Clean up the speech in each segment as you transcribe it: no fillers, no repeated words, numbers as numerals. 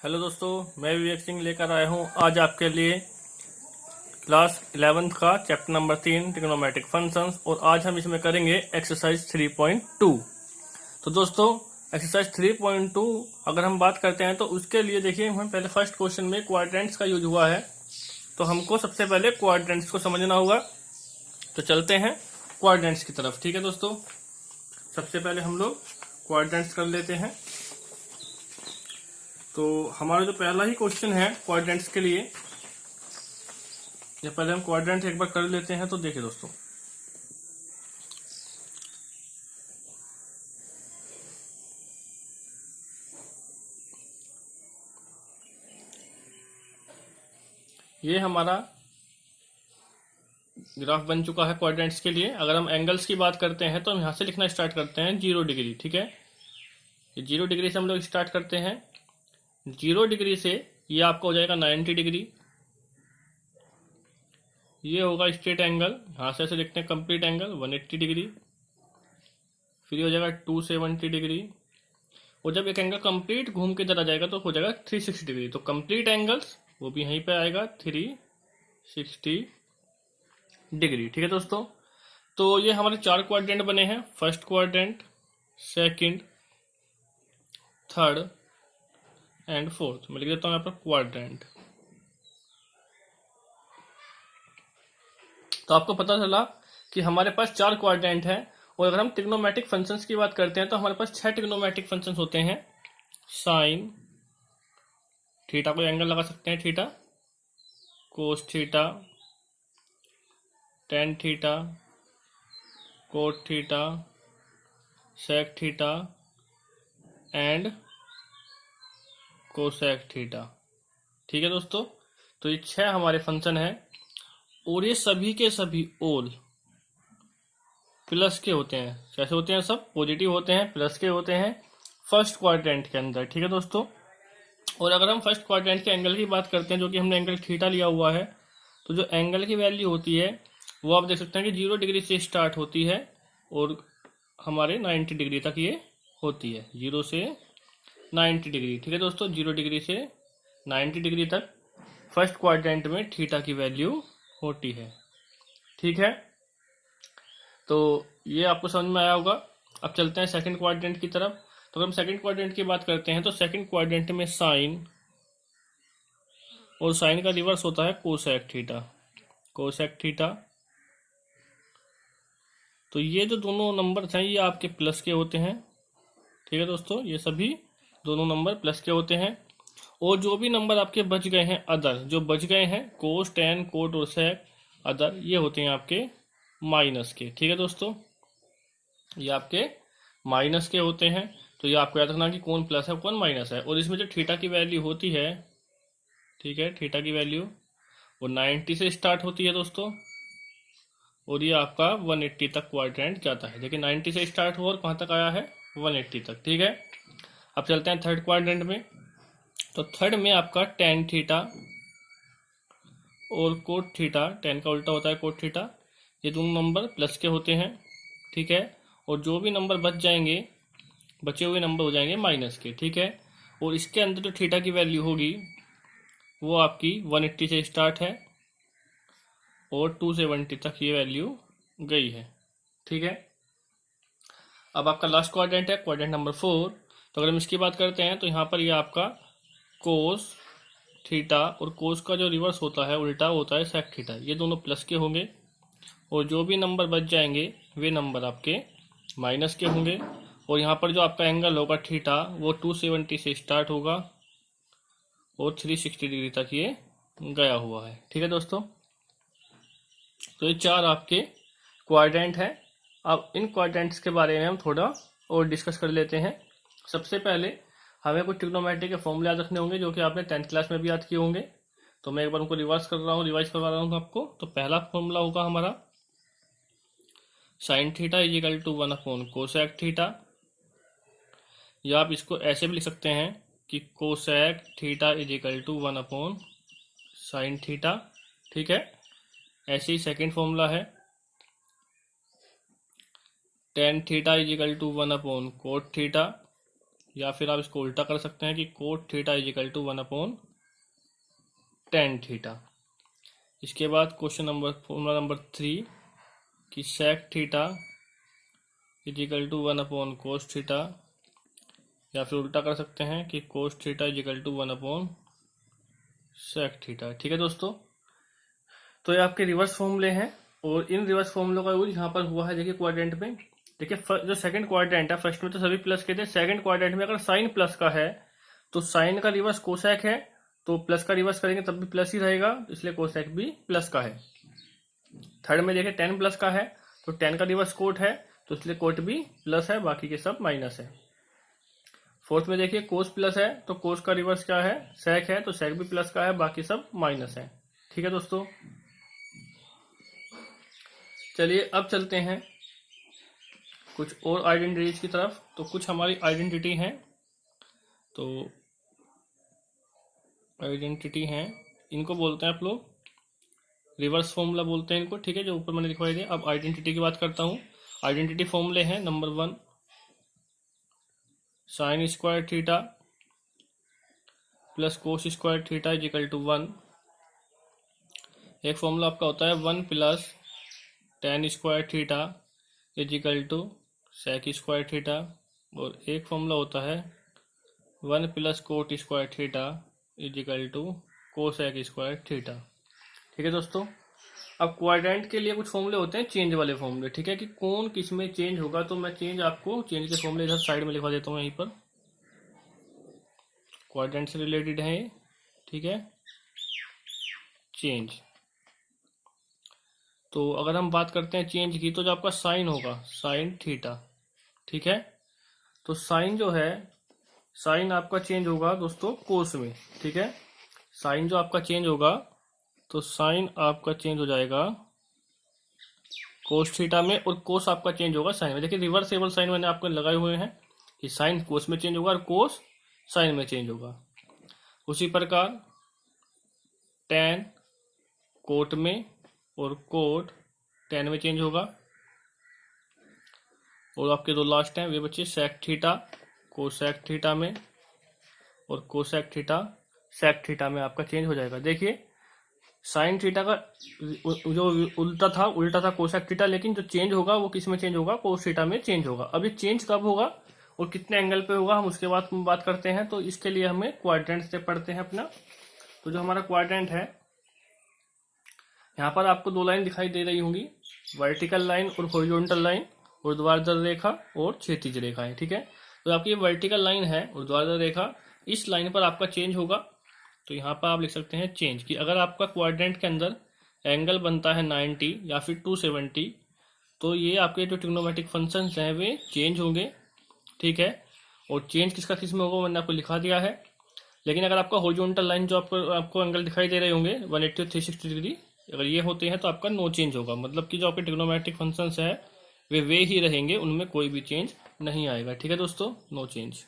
Hello दोस्तों, मैं विवेक सिंह लेकर आया हूँ आज आपके लिए क्लास 11th का चैप्टर नंबर 3 ट्रिग्नोमेट्रिक फंक्शंस। और आज हम इसमें करेंगे एक्सरसाइज 3.2। तो दोस्तों, एक्सरसाइज 3.2 अगर हम बात करते हैं तो उसके लिए देखिए, हम पहले फर्स्ट क्वेश्चन में क्वाड्रेंट्स का यूज हुआ है, तो हमको सबसे पहले क्वाड्रेंट्स को समझना होगा। तो चलते हैं क्वाड्रेंट्स की तरफ। ठीक है दोस्तों, सबसे पहले हम लोग क्वाड्रेंट्स कर लेते हैं। तो हमारा जो पहला ही क्वेश्चन है क्वाड्रेंट्स के लिए, या पहले हम क्वाड्रेंट एक बार कर लेते हैं। तो देखिए दोस्तों, ये हमारा ग्राफ बन चुका है क्वाड्रेंट्स के लिए। अगर हम एंगल्स की बात करते हैं तो हम यहाँ से लिखना स्टार्ट करते हैं 0 डिग्री। ठीक है, ये 0 डिग्री से हम लोग स्टार्ट करते हैं। 0 डिग्री से ये आपका हो जाएगा 90 डिग्री। ये होगा स्ट्रेट एंगल, यहाँ से ऐसे लिखते हैं कंप्लीट एंगल 180 डिग्री। फिर ये हो जाएगा 270 डिग्री। और जब एक एंगल कंप्लीट घूम के इधर आ जाएगा तो हो जाएगा 360 डिग्री। तो कंप्लीट एंगल्स वो भी यहीं पे आएगा 360 डिग्री। ठीक है दोस्तों, तो ये हमारे 4 क्वाड्रेंट बने हैं। First quadrant, second, third and fourth. मैं लिख देता हूँ यहाँ पर क्वाड्रेंट। तो आपको पता चला कि हमारे पास 4 क्वाड्रेंट है। और अगर हम ट्रिग्नोमेट्रिक फंक्शंस की बात करते हैं तो हमारे पास 6 ट्रिग्नोमेट्रिक फंक्शंस होते हैं। साइन थीटा, कोई एंगल लगा सकते हैं theta, cos theta, tan theta, cot theta, sec theta and cosec theta. ठीक है दोस्तों, तो ये 6 हमारे फंक्शन है। और ये सभी के सभी ओल प्लस के होते हैं। कैसे होते हैं? सब पॉजिटिव होते हैं, प्लस के होते हैं फर्स्ट क्वाड्रेंट के अंदर। ठीक है दोस्तों, और अगर हम फर्स्ट क्वाड्रेंट के एंगल की बात करते हैं, जो कि हमने एंगल थीटा लिया हुआ है, तो जो एंगल की वैल्यू होती है वो आप देख सकते हैं कि 0 डिग्री से स्टार्ट होती है और हमारे 90 डिग्री तक ये होती है। 0 से 90 डिग्री। ठीक है दोस्तों, 0 डिग्री से 90 डिग्री तक फर्स्ट क्वाड्रेंट में थीटा की वैल्यू होती है। ठीक है, तो ये आपको समझ में आया होगा। अब चलते हैं सेकंड क्वाड्रेंट की तरफ। तो अगर हम सेकंड क्वाड्रेंट की बात करते हैं तो सेकंड क्वाड्रेंट में साइन, और साइन का रिवर्स होता है कोसेक थीटा। कोसेक थीटा, तो ये जो दोनों नंबर हैं ये आपके प्लस के होते हैं। ठीक है दोस्तों, ये सभी दोनों नंबर प्लस के होते हैं। और जो भी नंबर आपके बच गए हैं अदर, जो बच गए हैं कोस, टेन, कोट और सेक अदर, ये होते हैं आपके माइनस के। ठीक है दोस्तों, ये आपके माइनस के होते हैं। तो ये आपको याद रखना कि कौन प्लस है कौन माइनस है। और इसमें जो थीटा की वैल्यू होती है, ठीक है, थीटा की वैल्यू वो 90 से स्टार्ट होती है दोस्तों, और ये आपका 180 तक क्वाड्रेंट जाता है। देखिए 90 से स्टार्ट हुआ और कहाँ तक आया है? 180 तक। ठीक है, अब चलते हैं थर्ड क्वाड्रेंट में। तो थर्ड में आपका टेन थीटा और कोट थीटा, टेन का उल्टा होता है कोट थीटा, ये दोनों नंबर प्लस के होते हैं। ठीक है, और जो भी नंबर बच जाएंगे, बचे हुए नंबर हो जाएंगे माइनस के। ठीक है, और इसके अंदर जो थीटा की वैल्यू होगी वो आपकी 180 से स्टार्ट है और 270 तक ये वैल्यू गई है। ठीक है, अब आपका लास्ट क्वाड्रेंट है क्वाड्रेंट नंबर 4। तो अगर हम इसकी बात करते हैं तो यहाँ पर ये आपका कोस थीटा, और कोस का जो रिवर्स होता है उल्टा होता है सेक थीटा, ये दोनों प्लस के होंगे। और जो भी नंबर बच जाएंगे वे नंबर आपके माइनस के होंगे। और यहाँ पर जो आपका एंगल होगा थीटा वो 270 से स्टार्ट होगा और 360 डिग्री तक ये गया हुआ है। ठीक है दोस्तों, तो ये 4 आपके क्वाड्रेंट हैं। अब इन क्वाड्रेंट्स के बारे में हम थोड़ा और डिस्कस कर लेते हैं। सबसे पहले हमें कुछ ट्रिग्नोमेट्री के फॉर्मूले याद रखने होंगे, जो कि आपने 10th क्लास में भी याद किए होंगे। तो मैं एक बार उनको रिवाइज करवा रहा हूँ आपको। तो पहला फॉर्मूला होगा हमारा sine theta is equal to 1 cosec theta, या आप इसको ऐसे भी लिख सकते हैं कि cosec theta is equal to 1 sine theta. ठीक है, ऐसे ही सेकेंड फॉर्मूला है tan theta is equal to 1 cot theta, या फिर आप इसको उल्टा कर सकते हैं कि cot theta is equal to 1/tan theta. इसके बाद फॉर्मूला नंबर 3 कि sec theta is equal to 1/cos theta, या फिर उल्टा कर सकते हैं कि cos theta is equal to 1/sec theta. ठीक है दोस्तों, तो ये आपके रिवर्स फॉर्मूले हैं और इन रिवर्स फॉर्मूलों का यूज यहाँ पर हुआ है। देखिए क्वाड्रेंट में, देखिए जो सेकंड क्वाड्रेंट है, फर्स्ट में तो सभी प्लस के थे, सेकंड क्वाड्रेंट में अगर साइन प्लस का है तो साइन का रिवर्स कोसेक है, तो प्लस का रिवर्स करेंगे तब भी प्लस ही रहेगा, इसलिए कोसेक भी प्लस का है। थर्ड में देखिए टेन प्लस का है तो टेन का रिवर्स कोट है, तो इसलिए कोट भी प्लस है, बाकी के सब माइनस है। फोर्थ में देखिए कोस प्लस है तो कोस का रिवर्स क्या है, सेक है, तो सेक भी प्लस का है, बाकी सब माइनस है। ठीक है दोस्तों, चलिए अब चलते हैं कुछ और आइडेंटिटीज की तरफ। तो कुछ हमारी आइडेंटिटी हैं, तो आइडेंटिटी हैं, इनको बोलते हैं आप लोग रिवर्स फॉर्मूला बोलते हैं इनको। ठीक है, जो ऊपर मैंने लिखवाई दिया। अब आइडेंटिटी की बात करता हूँ। आइडेंटिटी फॉर्मूले हैं, number 1 sine square theta plus cos square theta is equal to 1। एक फॉर्मूला आपका होता है 1 plus tan square theta is equal to sec square theta, और एक फॉर्मूला होता है 1 plus cot square theta is equal to cosec square theta. ठीक है दोस्तों, अब क्वाड्रेंट के लिए कुछ फॉर्मूले होते हैं चेंज वाले फॉर्मूले। ठीक है, कि कौन किस में चेंज होगा, तो मैं चेंज के फॉर्मूले इधर साइड में लिखवा देता हूँ, यहीं पर क्वाड्रेंट से रिलेटेड है ये। ठीक है, चेंज, तो अगर हम बात करते हैं चेंज की, तो जो आपका साइन होगा साइन थीटा। ठीक है, तो साइन जो है, साइन आपका चेंज होगा दोस्तों कोस में। ठीक है, साइन जो आपका चेंज होगा, तो साइन आपका चेंज हो जाएगा कोस थीटा में, और कोस आपका चेंज होगा साइन में। देखिए रिवर्सेबल साइन मैंने आपको लगाए हुए हैं कि साइन कोस में चेंज होगा और कोस साइन में चेंज होगा। उसी प्रकार टेन कोट में और कोट टेन में चेंज होगा। और आपके दो लास्ट हैं वे बच्चे सेक थीटा कोसेक थीटा में, और कोसेक थीटा सेक थीटा में आपका चेंज हो जाएगा। देखिए साइन थीटा का जो उल्टा था कोसेक थीटा, लेकिन जो चेंज होगा वो किस में चेंज होगा, कोस थीटा में चेंज होगा। अब ये चेंज कब होगा और कितने एंगल पे होगा, हम उसके बाद बात करते हैं। तो इसके लिए हमें क्वाड्रेंट से पढ़ते हैं अपना। तो जो हमारा क्वाड्रेंट है, यहाँ पर आपको दो लाइन दिखाई दे रही होंगी, वर्टिकल लाइन और हॉरिजॉन्टल लाइन, ऊर्ध्वाधर रेखा और क्षैतिज रेखा है। ठीक है, तो आपकी ये वर्टिकल लाइन है, ऊर्ध्वाधर रेखा, इस लाइन पर आपका चेंज होगा। तो यहाँ पर आप लिख सकते हैं चेंज कि अगर आपका क्वाड्रेंट के अंदर एंगल बनता है 90 या फिर 270, तो ये आपके जो ट्रिग्नोमेट्रिक फंक्शंस हैं वे चेंज होंगे। ठीक है, और चेंज किसका किस में होगा मैंने आपको लिखा दिया है। लेकिन अगर आपका हॉरिजॉन्टल लाइन जो आपको एंगल दिखाई दे रहे होंगे 180 और 360 डिग्री, अगर ये होते हैं तो आपका नो चेंज होगा, मतलब कि जो आपके ट्रिग्नोमेट्रिक फंक्शंस है वे ही रहेंगे, उनमें कोई भी चेंज नहीं आएगा। ठीक है दोस्तों, नो चेंज।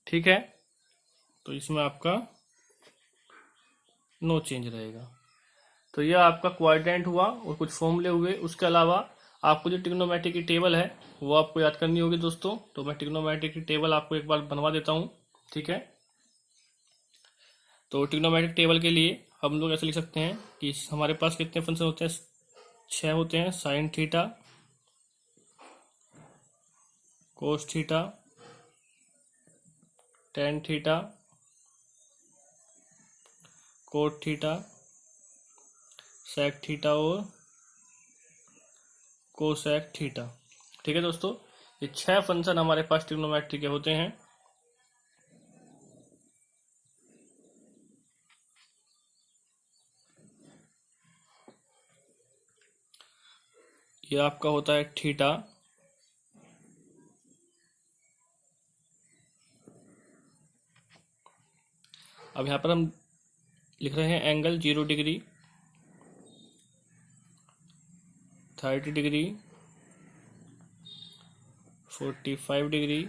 ठीक है, तो इसमें आपका नो चेंज रहेगा। तो यह आपका क्वाड्रेंट हुआ और कुछ फॉर्मूले हुए। उसके अलावा आपको जो ट्रिग्नोमेट्री की टेबल है वो आपको याद करनी होगी दोस्तों। तो मैं ट्रिग्नोमेट्री की टेबल आपको एक बार बनवा देता हूँ। ठीक है, तो ट्रिग्नोमेट्रिक टेबल के लिए हम लोग ऐसे लिख सकते हैं कि हमारे पास कितने फंक्शन होते हैं, 6 होते हैं। Sine theta, cos theta, tan theta, cot theta, sec theta और कोसेक थीटा। ठीक है दोस्तों, ये 6 फंक्शन हमारे पास ट्रिग्नोमेट्री के होते हैं। ये आपका होता है थीटा, अब यहाँ पर हम लिख रहे हैं angle 0 degree, 30 degree, 45 degree,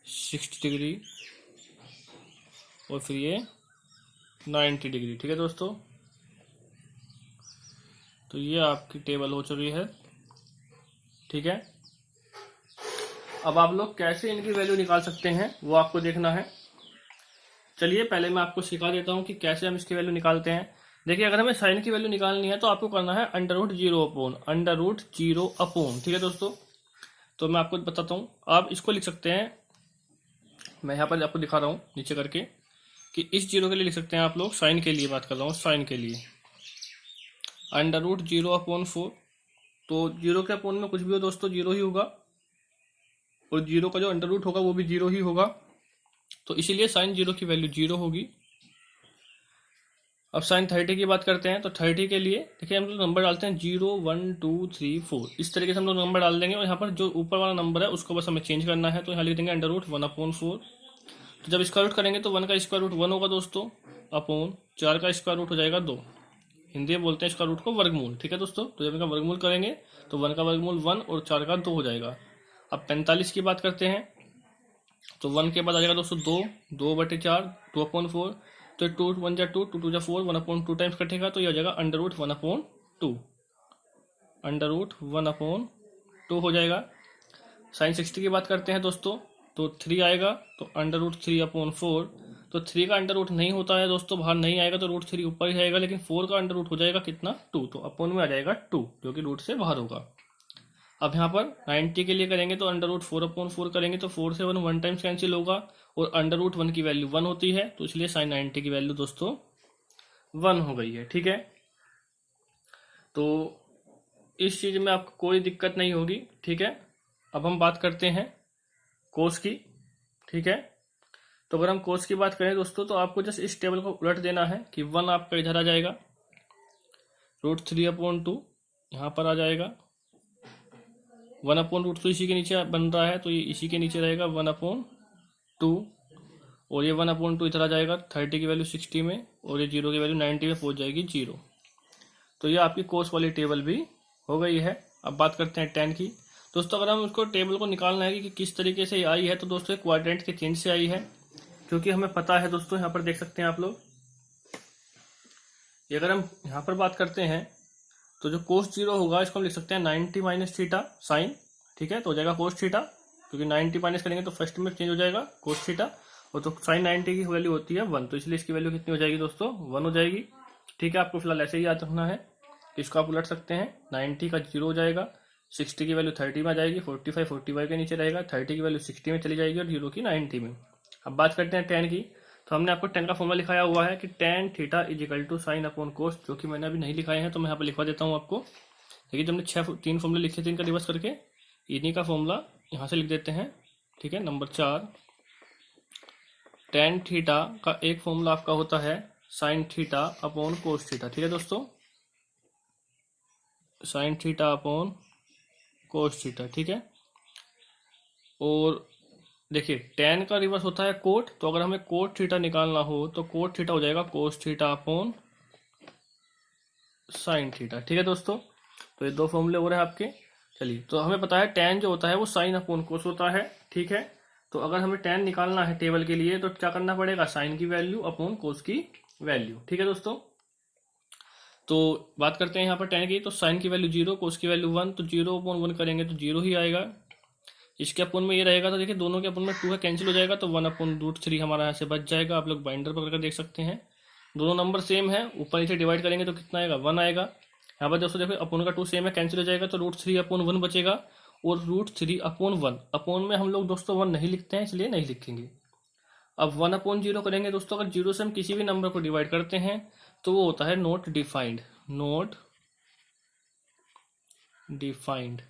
60 degree और फिर ये 90 डिग्री। ठीक है दोस्तों, तो ये आपकी टेबल हो चुकी है, ठीक है। अब आप लोग कैसे इनकी वैल्यू निकाल सकते हैं वो आपको देखना है। चलिए पहले मैं आपको सिखा देता हूँ कि कैसे हम इसकी वैल्यू निकालते हैं। देखिए, अगर हमें साइन की वैल्यू निकालनी है तो आपको करना है √0/√0 ठीक है दोस्तों। तो मैं आपको बताता हूँ, आप इसको लिख सकते हैं, मैं यहाँ पर आपको दिखा रहा हूँ नीचे करके, कि इस जीरो के लिए लिख सकते हैं आप लोग, साइन के लिए बात कर रहा हूँ, साइन के लिए √0/4। तो जीरो के अपोन में कुछ भी हो दोस्तों, जीरो ही होगा, और जीरो का जो अंडर रूट होगा वो भी जीरो ही होगा। तो इसीलिए साइन जीरो की वैल्यू जीरो होगी। अब साइन 30 की बात करते हैं, तो 30 के लिए देखिए हम लोग नंबर डालते हैं 0 1 2 3 4, इस तरीके से हम लोग नंबर डाल देंगे, और यहाँ पर जो ऊपर वाला नंबर है उसको बस हमें चेंज करना है। तो यहाँ लिख देंगे √1/4। तो जब स्क्वायर रूट करेंगे तो 1 का स्क्वायर रूट 1 होगा दोस्तों, अपॉन 4 का स्क्वायर रूट हो जाएगा 2। हिंदी में बोलते हैं स्क्वायर रूट को वर्गमूल, ठीक है दोस्तों। तो जब इनका वर्गमूल करेंगे तो 1 का वर्गमूल 1 और 4 का 2 हो जाएगा। अब 45 की बात करते हैं, तो 1 के बाद आ जाएगा दोस्तों 2/4, 2/4। तो 2 1 जा 2, 2 2 जा 4, 1/2 टाइम्स कटेगा, तो ये हो जाएगा √1/2, √1/2 हो जाएगा। साइन 60 की बात करते हैं दोस्तों, तो 3 आएगा, तो √3/4। तो 3 का अंडर रूट नहीं होता है दोस्तों, बाहर नहीं आएगा, तो √3 ऊपर ही आएगा, लेकिन 4 का अंडर रूट हो जाएगा कितना, 2, तो अपोन में आ जाएगा 2, जो कि रूट से बाहर होगा। अब यहाँ पर 90 के लिए करेंगे तो √4/4 करेंगे, तो 4 से 1 टाइम्स कैंसिल होगा, और √1 की वैल्यू 1 होती है, तो इसलिए साइन 90 की वैल्यू दोस्तों 1 हो गई है, ठीक है। तो इस चीज में आपको कोई दिक्कत नहीं होगी, ठीक है। अब हम बात करते हैं कोस की, ठीक है। तो अगर हम कोस की बात करें दोस्तों, तो आपको जस्ट इस टेबल को उलट देना है कि 1 आपका इधर आ जाएगा, √3/2 यहाँ पर आ जाएगा, 1/√2 इसी के नीचे बन रहा है, तो ये इसी के नीचे रहेगा 1/2, और ये 1/2 इधर आ जाएगा 30 की वैल्यू 60 में, और ये 0 की वैल्यू 90 में पहुंच जाएगी 0। तो ये आपकी कोस वाली टेबल भी हो गई है। अब बात करते हैं tan की दोस्तों। अगर हम उसको टेबल को निकालना है कि किस तरीके से आई है, तो दोस्तों क्वाड्रेंट के चेंज से आई है, क्योंकि हमें पता है दोस्तों, यहाँ पर देख सकते हैं आप लोग, ये अगर हम यहाँ पर बात करते हैं तो जो कोस 0 होगा इसको हम लिख सकते हैं 90 - थीटा साइन, ठीक है। तो हो जाएगा कोस थीटा, क्योंकि 90 माइनस करेंगे तो फर्स्ट में चेंज हो जाएगा कोस थीटा, और तो साइन 90 की वैल्यू होती है 1, तो इसलिए इसकी वैल्यू कितनी हो जाएगी दोस्तों, 1 हो जाएगी, ठीक है। आपको फिलहाल ऐसे ही याद रखना है, इसको आप उलट सकते हैं, 90 का 0 हो जाएगा, 60 की वैल्यू 30 में आ जाएगी, 45 के नीचे रहेगा, 30 की वैल्यू 60 में चली जाएगी, और 0 की 90 में। अब बात करते हैं tan की, तो हमने आपको tan का फॉर्मूला लिखाया हुआ है कि tan थीटा = sin/cos, जो कि मैंने अभी नहीं लिखाए हैं, तो मैं यहाँ पर लिखवा देता हूँ आपको। देखिए, जब हमने 3 फॉर्मूले लिखे थे इनका रिवर्स करके, इन्हीं का फॉर्मूला यहाँ से लिख देते हैं, ठीक है। नंबर 4, tan थीटा का एक फॉर्मूला आपका होता है sin θ/cos थीटा, ठीक है दोस्तों, sin θ/cos थीटा, ठीक है। और देखिए, tan का रिवर्स होता है कोट, तो अगर हमें कोट थीटा निकालना हो तो कोट थीटा हो जाएगा cos θ/sin थीटा, ठीक है दोस्तों। तो ये 2 फॉर्मूले हो रहे हैं आपके। चलिए, तो हमें पता है tan जो होता है वो sin/cos होता है, ठीक है। तो अगर हमें tan निकालना है टेबल के लिए, तो क्या करना पड़ेगा, साइन की वैल्यू अपॉन कोस की वैल्यू, ठीक है दोस्तों। तो बात करते हैं यहाँ पर tan की, तो साइन की वैल्यू 0, कोस की वैल्यू 1, तो 0/1 करेंगे तो 0 ही आएगा। इसके अपोन में ये रहेगा, तो देखिए दोनों के अपोन में 2 है, कैंसिल हो जाएगा, तो 1/√3 हमारा यहाँ से बच जाएगा। आप लोग बाइंडर पकड़ कर देख सकते हैं, दोनों नंबर सेम है, ऊपर नीचे डिवाइड करेंगे तो कितना आएगा, 1 आएगा। यहाँ पर दोस्तों देखो, अपोन का 2 सेम है, कैंसिल हो जाएगा, तो √3/1 बचेगा, और √3/1, अपोन में हम लोग दोस्तों 1 नहीं लिखते हैं, इसलिए नहीं लिखेंगे। अब 1/0 करेंगे दोस्तों, अगर 0 से हम किसी भी नंबर को डिवाइड करते हैं तो वो होता है नॉट डिफाइंड,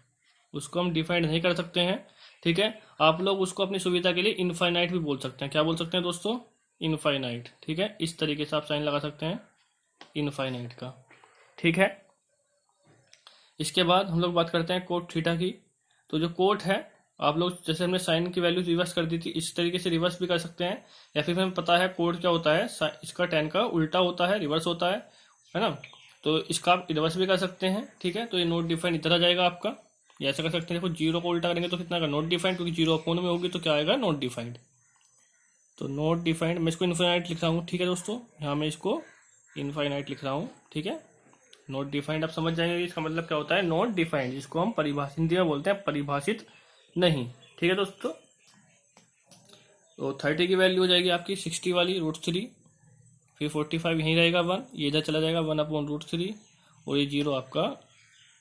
उसको हम डिफाइंड नहीं कर सकते हैं, ठीक है। आप लोग उसको अपनी सुविधा के लिए इनफाइनाइट भी बोल सकते हैं। क्या बोल सकते हैं दोस्तों, इनफाइनाइट, ठीक है। इस तरीके से आप साइन लगा सकते हैं इनफाइनाइट का, ठीक है। इसके बाद हम लोग बात करते हैं कोट थीटा की। तो जो कोट है, आप लोग जैसे हमने साइन की वैल्यू रिवर्स कर दी थी, इस तरीके से रिवर्स भी कर सकते हैं, या फिर हमें पता है कोट क्या होता है, इसका tan का उल्टा होता है, रिवर्स होता है ना। तो इसका आप रिवर्स भी कर सकते हैं, ठीक है। तो ये नॉट डिफाइंड इधर आ जाएगा आपका, ये ऐसा कर सकते हैं। देखो, 0 को उल्टा करेंगे तो कितना आएगा, नॉट डिफाइंड, क्योंकि 0 अपोन में होगी तो क्या आएगा, नॉट डिफाइंड। तो नॉट डिफाइंड, मैं इसको इनफाइनाइट लिख रहा हूँ, ठीक है दोस्तों, यहाँ मैं इसको इनफाइनाइट लिख रहा हूँ, ठीक है, नॉट डिफाइंड आप समझ जाएंगे इसका मतलब क्या होता है, नॉट डिफाइंड, जिसको हम परिभाषित, हिंदी में बोलते हैं परिभाषित नहीं। ठीक है दोस्तों, तो 30 की वैल्यू हो जाएगी आपकी 60 वाली √3, फिर 45 यहीं रहेगा 1, ये इधर चला जाएगा 1/√3, और ये 0 आपका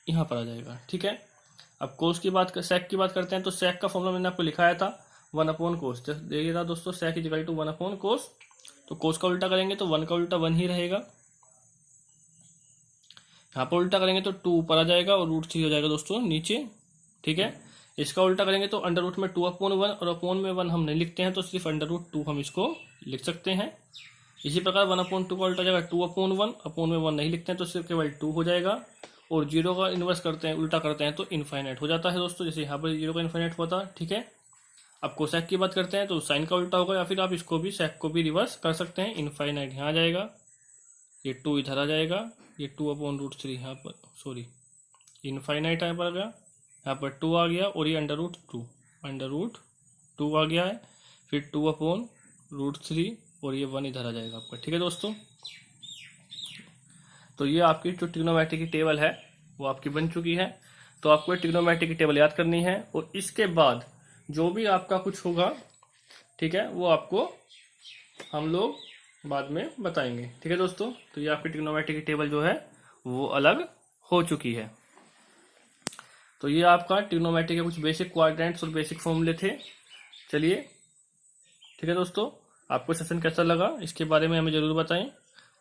यहाँ पर आ जाएगा। ठीक है, अब कोस की बात सेक की बात करते हैं, तो सेक का फॉर्मूला मैंने आपको लिखाया था 1/कोस, देखिएगा दोस्तों सेक = 1/कोस, तो कोस का उल्टा करेंगे तो 1 का उल्टा 1 ही रहेगा, यहाँ पर उल्टा करेंगे तो 2 ऊपर आ जाएगा और √3 हो जाएगा दोस्तों नीचे। ठीक है, इसका उल्टा करेंगे तो अंडर रूट में 2/1, और अपॉन में 1 हम नहीं लिखते हैं तो सिर्फ √2 हम इसको लिख सकते हैं। इसी प्रकार 1/2 का उल्टा जाएगा 2/1, अपॉन में 1 नहीं लिखते हैं तो सिर्फ केवल 2 हो जाएगा, और 0 का इन्वर्स करते हैं, उल्टा करते हैं तो इनफाइनाइट हो जाता है दोस्तों, जैसे यहाँ पर 0 का इनफाइनाइट होता है। ठीक है, अब कोसेक की बात करते हैं तो साइन का उल्टा होगा, या फिर आप इसको भी सेक को भी रिवर्स कर सकते हैं, इनफाइनाइट यहाँ आ जाएगा, ये 2 इधर आ जाएगा, ये 2/√3 यहाँ पर, सॉरी इनफाइनाइट यहाँ पर आ गया, यहाँ पर 2 आ गया, और ये √2 आ गया है, फिर 2/√3 और ये 1 इधर आ जाएगा आपका। ठीक है दोस्तों, तो ये आपकी जो ट्रिग्नोमेट्री की टेबल है वो आपकी बन चुकी है। तो आपको ट्रिग्नोमेट्री की टेबल याद करनी है, और इसके बाद जो भी आपका कुछ होगा, ठीक है, वो आपको हम लोग बाद में बताएंगे। ठीक है दोस्तों, तो ये आपकी ट्रिग्नोमेट्री की टेबल जो है वो अलग हो चुकी है। तो ये आपका ट्रिग्नोमेट्री के कुछ बेसिक क्वाड्रेंट्स और बेसिक फॉर्मूले थे। चलिए, ठीक है दोस्तों, आपको सेशन कैसा लगा इसके बारे में हमें ज़रूर बताएं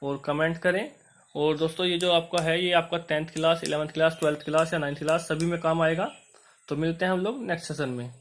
और कमेंट करें। और दोस्तों ये जो आपका है ये आपका 10th class, 11th class, 12th class या 9th क्लास सभी में काम आएगा। तो मिलते हैं हम लोग नेक्स्ट सेशन में।